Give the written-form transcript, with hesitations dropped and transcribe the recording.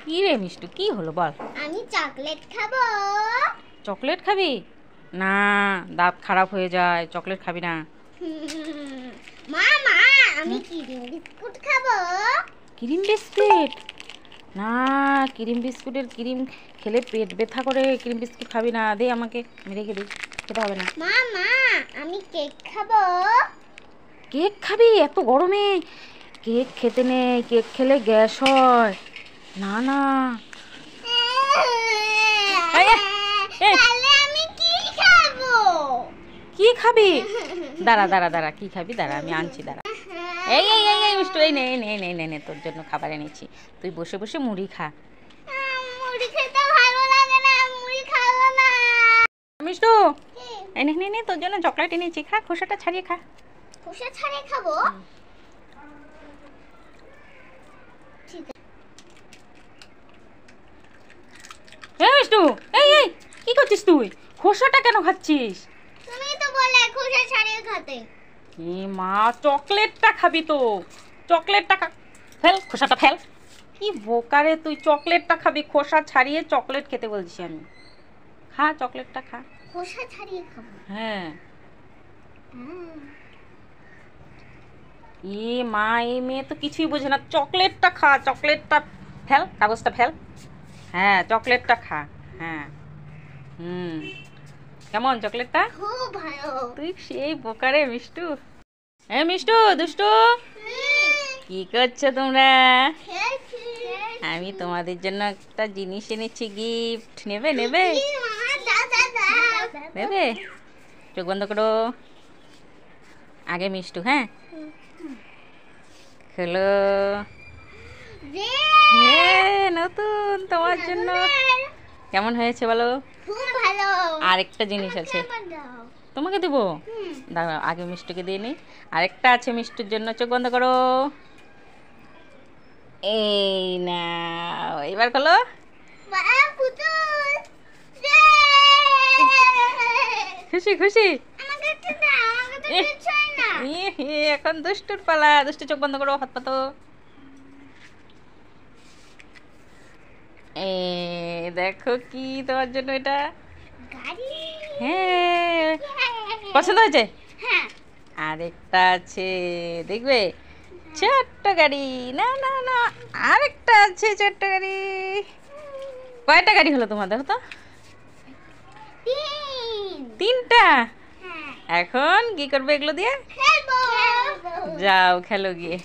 কি রে মিষ্টু, কি হলো বল? আমি চকলেট খাবো। চকলেট খাবি না? দাঁত খারাপ হয়ে যায়, চকলেট খাবি না। মা মা আমি ক্রিম বিস্কুট খাবো। ক্রিম বিস্কুট না, ক্রিম বিস্কুটের ক্রিম খেলে পেট ব্যথা করে। ক্রিম বিস্কুট খাবি না, দে আমাকে, আমি রেখে দিই, খেতে হবে না। মা মা আমি কেক খাবো। কেক খাবি এত গরমে? কেক খেতে নেই, কেক খেলে গ্যাস হয়। না না। তাহলে আমি কি খাবো? কি খাবি? দাঁড়া দাঁড়া দাঁড়া, কি খাবি দাঁড়া, আমি আনছি দাঁড়া। এই এই এই এই মিষ্টু, এই নে নে নে নে নে, তোর জন্য খাবার এনেছি। তুই বসে বসে মুড়ি খা। মুড়ি খেতে ভালো লাগে না, মুড়ি খাবো না। মিষ্টু এই নে নে নে, তোর জন্য চকলেট এনেছি, খা, খোসাটা ছাড়িয়ে খা। খোসা ছাড়িয়ে খাবো? ঠিক আছে। এই মিষ্টু, এই এই, কি করছিস তুই? খোসাটা কেন খাচ্ছিস? তুমি তো বললে খোসা ছাড়িয়ে খেতে। এ মা, চকলেটটা খাবি তো, চকলেটটা খা। ফেল খোসাটা, ফেল। কি বোকারে তুই, চকলেটটা খাবি, খোসা ছাড়িয়ে চকলেট খেতে বলছি আমি। খা, চকলেটটা খা। খোসা ছাড়িয়ে খাবো? হ্যাঁ। এ মা, এই মেয়ে তো কিছুই বোঝে না। চকলেটটা খা, চকলেটটা ফেল, কাগজটা ফেল। হ্যাঁ, চকলেটটা খা। হ্যাঁ। কেমন চকলেটটা? খুব ভালো। তুই সেই বোকারে মিষ্টু। এ মিষ্টু, দুষ্টু, কি করছো তোমরা? আমি তোমাদের জন্য একটা জিনিস এনেছি, গিফট। নেবে নেবে নেবে? চোখ বন্ধ করো আগে মিষ্টু। হ্যাঁ, হ্যালো, নতুন তোমার জন্য। কেমন হয়েছে বলো? খুব ভালো। আরেকটা জিনিস আছে, তোমাকে দেবো। দাঁড়াও, আগে মিষ্টুকে দিয়ে নিই। আরেকটা আছে মিষ্টুর জন্য, চোখ বন্ধ করো। এই না, এবার খোলো। খুশি খুশি? এখন দুষ্টুর পালা। দুষ্টু, চোখ বন্ধ করো, হাত পাতো। দেখো কি তোমার জন্য এটা। হ্যাঁ, পছন্দ হয়েছে? আরেকটা আছে, দেখবে? ছোট্ট গাড়ি। না না না, আরেকটা আছে ছোট্ট গাড়ি। কয়টা গাড়ি হলো তোমাদের? হতো তিনটা। এখন কি করবে এগুলো দিয়ে? যাও খেলো গিয়ে।